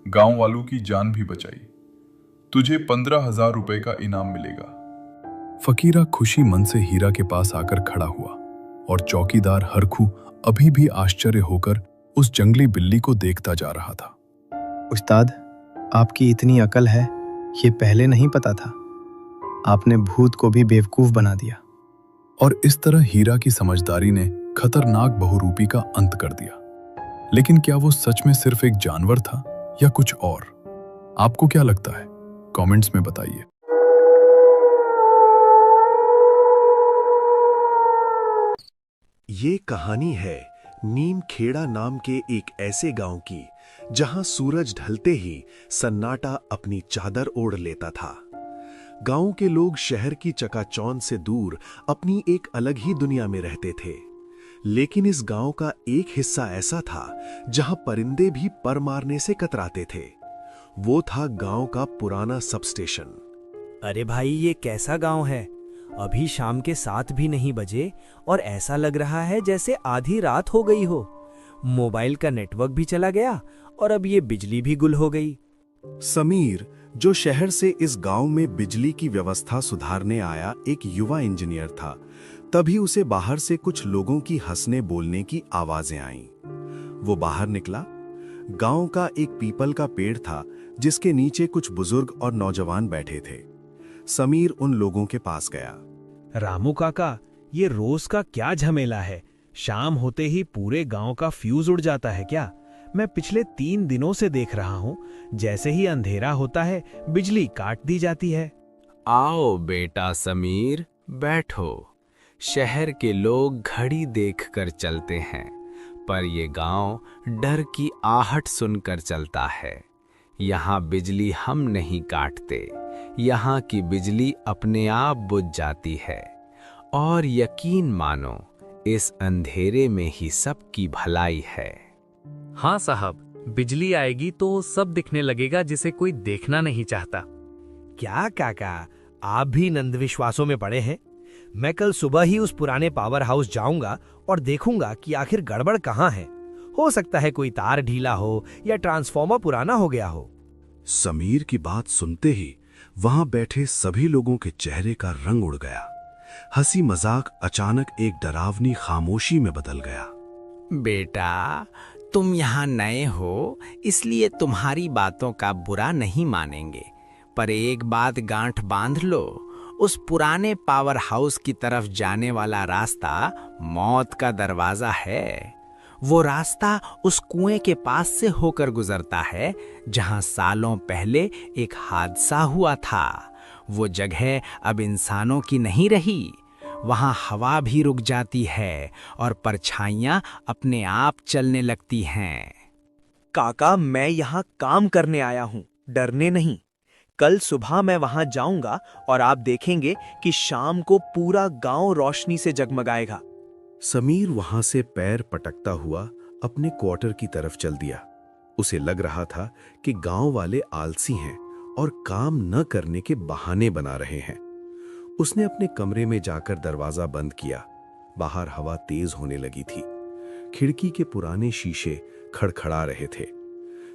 गांव वालों की जान भी बचाई। तुझे 15,000 रुपए का इनाम मिलेगा। फकीरा खुशी मन से हीरा के पास आकर खड़ा हुआ और चौकीदार हरखू अभी भी आश्चर्य होकर उस जंगली बिल्ली को देखता जा रहा था। उस्ताद, आपकी इतनी अकल है, ये पहले नहीं पता था। आपने भूत को भी बेवकूफ बना दिया। और इस तरह हीरा की समझदारी ने खतरनाक बहुरूपी का अंत कर दिया। लेकिन क्या वो सच में सिर्फ एक जानवर था या कुछ और? आपको क्या लगता है? कमेंट्स में बताइए। ये कहानी है नीम खेड़ा नाम के एक ऐसे गांव की जहां सूरज ढलते ही सन्नाटा अपनी चादर ओढ़ लेता था। गांव के लोग शहर की चकाचौंध से दूर अपनी एक अलग ही दुनिया में रहते थे। लेकिन इस गांव का एक हिस्सा ऐसा था जहां परिंदे भी पर मारने से कतराते थे। वो था गांव का पुराना सब स्टेशन। अरे भाई, ये कैसा गांव है? अभी शाम के 7 भी नहीं बजे और ऐसा लग रहा है जैसे आधी रात हो गई हो। मोबाइल का नेटवर्क भी चला गया और अब ये बिजली भी गुल हो गई। समीर, जो शहर से इस गांव में बिजली की व्यवस्था सुधारने आया एक युवा इंजीनियर था, तभी उसे बाहर से कुछ लोगों की हंसने बोलने की आवाजें आईं। वो बाहर निकला। गांव का एक पीपल का पेड़ था जिसके नीचे कुछ बुजुर्ग और नौजवान बैठे थे। समीर उन लोगों के पास गया। रामू काका, ये रोज का क्या झमेला है? शाम होते ही पूरे गांव का फ्यूज उड़ जाता है क्या? मैं पिछले 3 दिनों से देख रहा हूं, जैसे ही अंधेरा होता है बिजली काट दी जाती है। आओ बेटा समीर, बैठो। शहर के लोग घड़ी देखकर चलते हैं, पर ये गांव डर की आहट सुनकर चलता है। यहाँ बिजली हम नहीं काटते, यहाँ की बिजली अपने आप बुझ जाती है। और यकीन मानो, इस अंधेरे में ही सबकी भलाई है। हाँ साहब, बिजली आएगी तो सब दिखने लगेगा जिसे कोई देखना नहीं चाहता। क्या काका, आप भी अंधविश्वासों में पड़े हैं? मैं कल सुबह ही उस पुराने पावर हाउस जाऊंगा और देखूंगा कि आखिर गड़बड़ कहाँ है। हो सकता है कोई तार ढीला हो या ट्रांसफार्मर पुराना हो गया हो। समीर की बात सुनते ही वहां बैठे सभी लोगों के चेहरे का रंग उड़ गया। हंसी मजाक अचानक एक डरावनी खामोशी में बदल गया। बेटा, तुम यहाँ नए हो, इसलिए तुम्हारी बातों का बुरा नहीं मानेंगे, पर एक बात गांठ बांध लो, उस पुराने पावर हाउस की तरफ जाने वाला रास्ता मौत का दरवाजा है। वो रास्ता उस कुएं के पास से होकर गुजरता है जहां सालों पहले एक हादसा हुआ था। वो जगह अब इंसानों की नहीं रही। वहां हवा भी रुक जाती है और परछाइयां अपने आप चलने लगती हैं। काका, मैं यहाँ काम करने आया हूँ, डरने नहीं। कल सुबह मैं वहां जाऊंगा और आप देखेंगे कि शाम को पूरा गांव रोशनी से जगमगाएगा। समीर वहां से पैर पटकता हुआ अपने क्वार्टर की तरफ चल दिया। उसे लग रहा था कि गांव वाले आलसी हैं और काम न करने के बहाने बना रहे हैं। उसने अपने कमरे में जाकर दरवाजा बंद किया। बाहर हवा तेज होने लगी थी। खिड़की के पुराने शीशे खड़खड़ा रहे थे।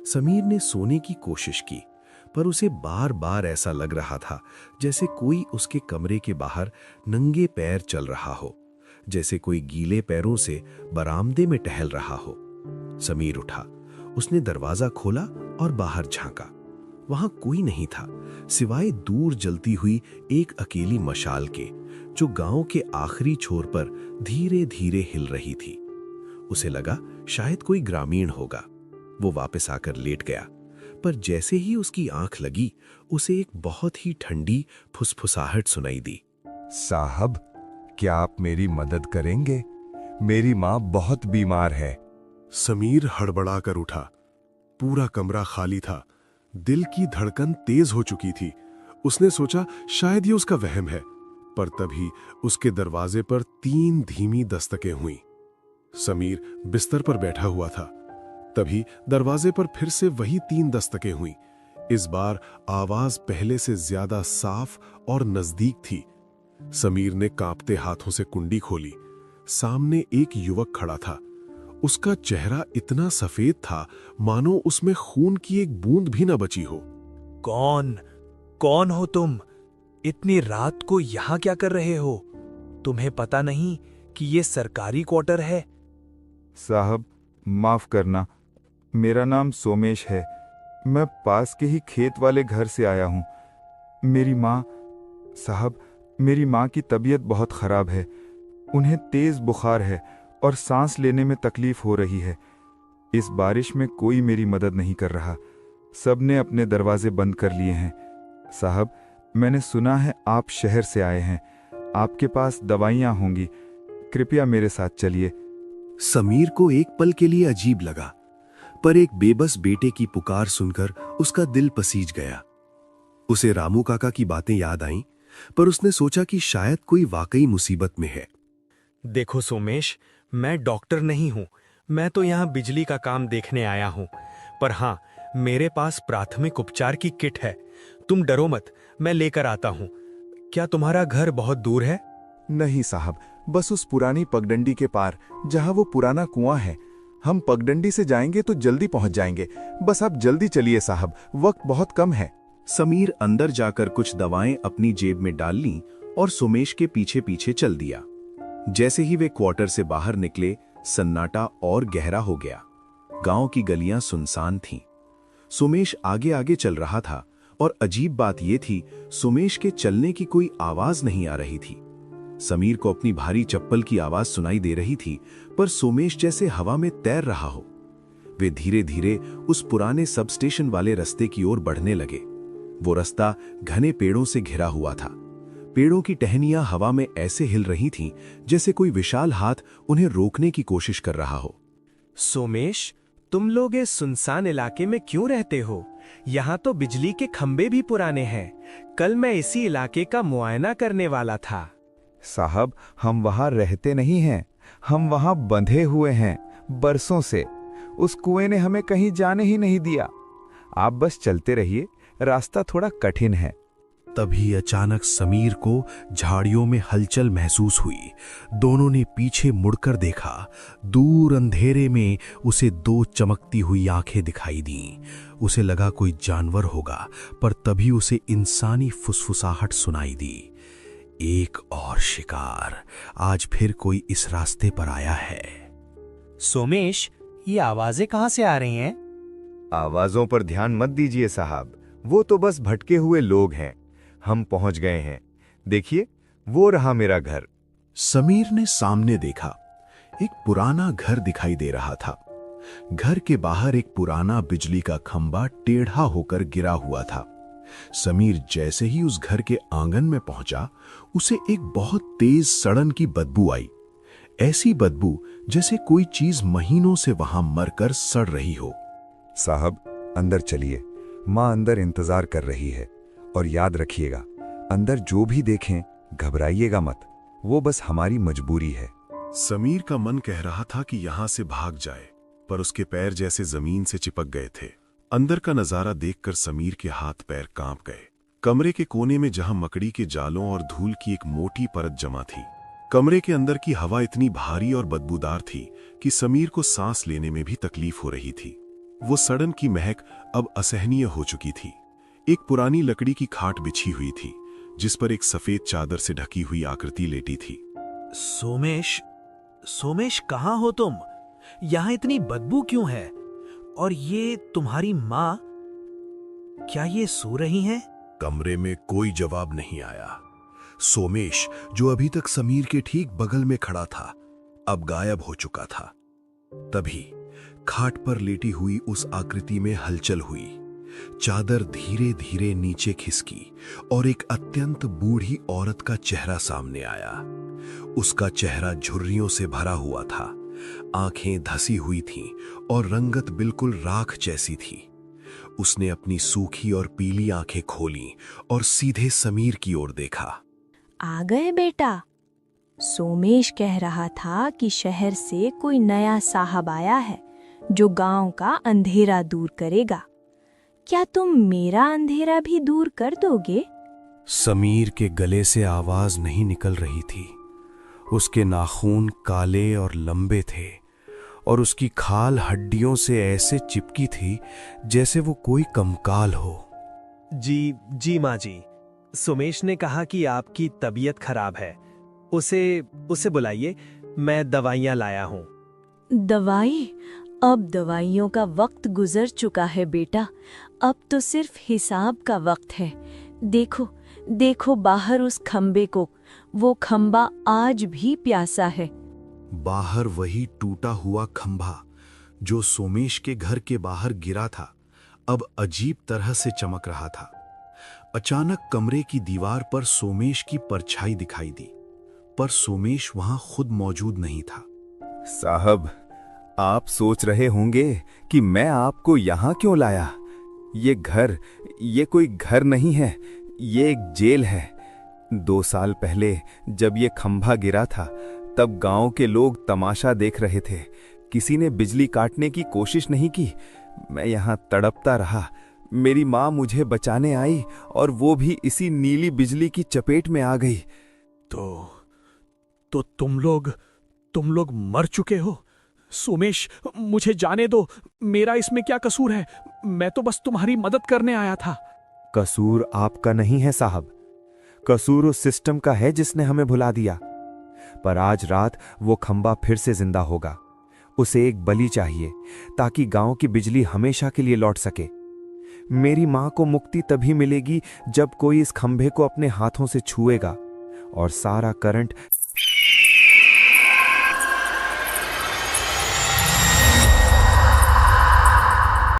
समीर ने सोने की कोशिश की, पर उसे बार बार ऐसा लग रहा था जैसे कोई उसके कमरे के बाहर नंगे पैर चल रहा हो, जैसे कोई गीले पैरों से बरामदे में टहल रहा हो। समीर उठा, उसने दरवाजा खोला और बाहर झांका। वहां कोई नहीं था सिवाय दूर जलती हुई एक अकेली मशाल के, जो गांव के आखिरी छोर पर धीरे धीरे हिल रही थी। उसे लगा शायद कोई ग्रामीण होगा। वो वापस आकर लेट गया, पर जैसे ही उसकी आंख लगी उसे एक बहुत ही ठंडी फुसफुसाहट सुनाई दी। साहब, क्या आप मेरी मदद करेंगे? मेरी माँ बहुत बीमार है। समीर हड़बड़ा कर उठा। पूरा कमरा खाली था। दिल की धड़कन तेज हो चुकी थी। उसने सोचा शायद ये उसका वहम है, पर तभी उसके दरवाजे पर 3 धीमी दस्तकें हुईं। समीर बिस्तर पर बैठा हुआ था। तभी दरवाजे पर फिर से वही 3 दस्तकें हुईं। इस बार आवाज पहले से ज्यादा साफ और नजदीक थी। समीर ने कांपते हाथों से कुंडी खोली। सामने एक युवक खड़ा था। उसका चेहरा इतना सफेद था मानो उसमें खून की एक बूंद भी न बची हो। कौन हो तुम? इतनी रात को यहां क्या कर रहे हो? तुम्हें पता नहीं कि ये सरकारी क्वार्टर है? साहब, माफ करना, मेरा नाम सोमेश है। मैं पास के ही खेत वाले घर से आया हूं। मेरी माँ की तबीयत बहुत खराब है। उन्हें तेज बुखार है और सांस लेने में तकलीफ हो रही है। इस बारिश में कोई मेरी मदद नहीं कर रहा। सबने अपने दरवाजे बंद कर लिए हैं। साहब, मैंने सुना है आप शहर से आए हैं। आपके पास दवाइयाँ होंगी, कृपया मेरे साथ चलिए। समीर को एक पल के लिए अजीब लगा, पर एक बेबस बेटे की पुकार सुनकर उसका दिल पसीज गया। उसे रामू काका की बातें याद आईं, पर उसने सोचा कि शायद कोई वाकई मुसीबत में है। देखो सोमेश, मैं डॉक्टर नहीं हूं, मैं तो यहाँ बिजली का काम देखने आया हूं। पर हाँ, मेरे पास प्राथमिक उपचार की किट है। तुम डरो मत, मैं लेकर आता हूं। क्या तुम्हारा घर बहुत दूर है? नहीं साहब, बस उस पुरानी पगडंडी के पार, जहाँ वो पुराना कुआं है। हम पगडंडी से जाएंगे तो जल्दी पहुंच जाएंगे। बस आप जल्दी चलिए साहब, वक्त बहुत कम है। समीर अंदर जाकर कुछ दवाएं अपनी जेब में डाल लीं और सोमेश के पीछे पीछे चल दिया। जैसे ही वे क्वार्टर से बाहर निकले, सन्नाटा और गहरा हो गया। गांव की गलियां सुनसान थीं। सोमेश आगे आगे चल रहा था और अजीब बात यह थी, सोमेश के चलने की कोई आवाज नहीं आ रही थी। समीर को अपनी भारी चप्पल की आवाज सुनाई दे रही थी, पर सोमेश जैसे हवा में तैर रहा हो। वे धीरे धीरे उस पुराने सब स्टेशन वाले रास्ते की ओर बढ़ने लगे। वो रास्ता घने पेड़ों से घिरा हुआ था। पेड़ों की टहनियां हवा में ऐसे हिल रही थीं जैसे कोई विशाल हाथ उन्हें रोकने की कोशिश कर रहा हो। सोमेश, तुम लोग इस सुनसान इलाके में क्यों रहते हो? यहाँ तो बिजली के खंभे भी पुराने हैं। कल मैं इसी इलाके का मुआयना करने वाला था। साहब, हम वहां रहते नहीं हैं, हम वहां बंधे हुए हैं बरसों से। उस कुएं ने हमें कहीं जाने ही नहीं दिया। आप बस चलते रहिए, रास्ता थोड़ा कठिन है। तभी अचानक समीर को झाड़ियों में हलचल महसूस हुई। दोनों ने पीछे मुड़कर देखा। दूर अंधेरे में उसे दो चमकती हुई आंखें दिखाई दीं। उसे लगा कोई जानवर होगा, पर तभी उसे इंसानी फुसफुसाहट सुनाई दी। एक और शिकार, आज फिर कोई इस रास्ते पर आया है। सोमेश, ये आवाजें कहाँ से आ रही हैं? आवाजों पर ध्यान मत दीजिए साहब, वो तो बस भटके हुए लोग हैं। हम पहुंच गए हैं। देखिए, वो रहा मेरा घर। समीर ने सामने देखा। एक पुराना घर दिखाई दे रहा था। घर के बाहर एक पुराना बिजली का खंभा टेढ़ा होकर गिरा हुआ था। समीर जैसे ही उस घर के आंगन में पहुंचा, उसे एक बहुत तेज सड़न की बदबू आई। ऐसी बदबू जैसे कोई चीज महीनों से वहां मरकर सड़ रही हो। साहब, अंदर चलिए, माँ अंदर इंतजार कर रही है। और याद रखिएगा, अंदर जो भी देखें घबराइएगा मत, वो बस हमारी मजबूरी है। समीर का मन कह रहा था कि यहां से भाग जाए, पर उसके पैर जैसे जमीन से चिपक गए थे। अंदर का नजारा देखकर समीर के हाथ पैर कांप गए। कमरे के कोने में जहां मकड़ी के जालों और धूल की एक मोटी परत जमा थी, कमरे के अंदर की हवा इतनी भारी और बदबूदार थी कि समीर को सांस लेने में भी तकलीफ हो रही थी। वो सड़न की महक अब असहनीय हो चुकी थी। एक पुरानी लकड़ी की खाट बिछी हुई थी, जिस पर एक सफेद चादर से ढकी हुई आकृति लेटी थी। सोमेश, कहाँ हो तुम? यहाँ इतनी बदबू क्यों है? और ये तुम्हारी माँ, क्या ये सो रही हैं? कमरे में कोई जवाब नहीं आया। सोमेश, जो अभी तक समीर के ठीक बगल में खड़ा था, अब गायब हो चुका था। तभी खाट पर लेटी हुई उस आकृति में हलचल हुई। चादर धीरे धीरे नीचे खिसकी और एक अत्यंत बूढ़ी औरत का चेहरा सामने आया। उसका चेहरा झुर्रियों से भरा हुआ था, आंखें धसी हुई थीं और रंगत बिल्कुल राख जैसी थी। उसने अपनी सूखी और पीली आंखें खोलीं और सीधे समीर की ओर देखा। आ गए बेटा? सोमेश कह रहा था कि शहर से कोई नया साहब आया है जो गांव का अंधेरा दूर करेगा। क्या तुम मेरा अंधेरा भी दूर कर दोगे? समीर के गले से आवाज नहीं निकल रही थी। उसके नाखून काले और लंबे थे और उसकी खाल हड्डियों से ऐसे चिपकी थी जैसे वो कोई कंकाल हो। जी माँ जी, सोमेश ने कहा कि आपकी तबीयत खराब है। उसे बुलाइए, मैं दवाइयाँ लाया हूँ। दवाई? अब दवाइयों का वक्त गुजर चुका है बेटा। अब तो सिर्फ हिसाब का वक्त है। देखो बाहर उस खंबे को। वो खंबा आज भी प्यासा है। बाहर वही टूटा हुआ खंभा जो सोमेश के घर के बाहर गिरा था, अब अजीब तरह से चमक रहा था। अचानक कमरे की दीवार पर सोमेश की परछाई दिखाई दी, पर सोमेश वहां खुद मौजूद नहीं था। साहब, आप सोच रहे होंगे कि मैं आपको यहां क्यों लाया। ये कोई घर नहीं है, ये एक जेल है। 2 साल पहले जब ये खंभा गिरा था, तब गांव के लोग तमाशा देख रहे थे। किसी ने बिजली काटने की कोशिश नहीं की। मैं यहां तड़पता रहा। मेरी माँ मुझे बचाने आई और वो भी इसी नीली बिजली की चपेट में आ गई। तो तुम लोग मर चुके हो। सोमेश, मुझे जाने दो। मेरा इसमें क्या कसूर है? मैं तो बस तुम्हारी मदद करने आया था। कसूर आपका नहीं है साहब, कसूर उस सिस्टम का है जिसने हमें भुला दिया। पर आज रात वो खंभा फिर से जिंदा होगा। उसे एक बलि चाहिए ताकि गांव की बिजली हमेशा के लिए लौट सके। मेरी मां को मुक्ति तभी मिलेगी जब कोई इस खंभे को अपने हाथों से छुएगा और सारा करंट